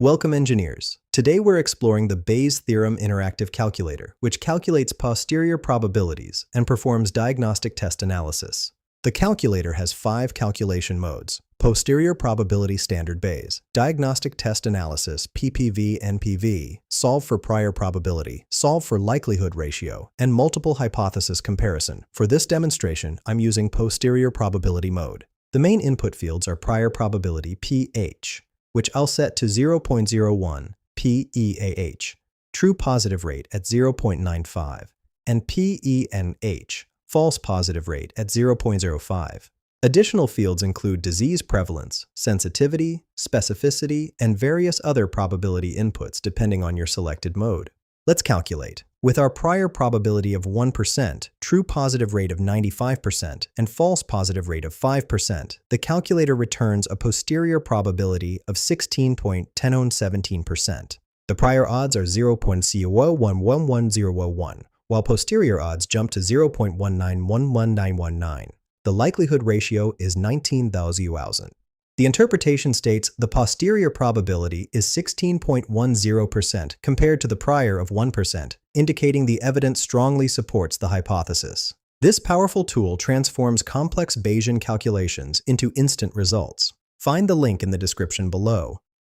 Welcome, engineers. Today we're exploring the Bayes Theorem Interactive Calculator, which calculates posterior probabilities and performs diagnostic test analysis. The calculator has 5 calculation modes: posterior probability standard Bayes, diagnostic test analysis PPV-NPV, solve for prior probability, solve for likelihood ratio, and multiple hypothesis comparison. For this demonstration, I'm using posterior probability mode. The main input fields are prior probability PH, which I'll set to 0.01 PEAH, true positive rate at 0.95, and PENH, false positive rate at 0.05. Additional fields include disease prevalence, sensitivity, specificity, and various other probability inputs depending on your selected mode. Let's calculate. With our prior probability of 1%, true positive rate of 95%, and false positive rate of 5%, the calculator returns a posterior probability of 16.1017%. The prior odds are 0.0111101, while posterior odds jump to 0.1911919. The likelihood ratio is 19,000. The interpretation states the posterior probability is 16.10% compared to the prior of 1%, indicating the evidence strongly supports the hypothesis. This powerful tool transforms complex Bayesian calculations into instant results. Find the link in the description below.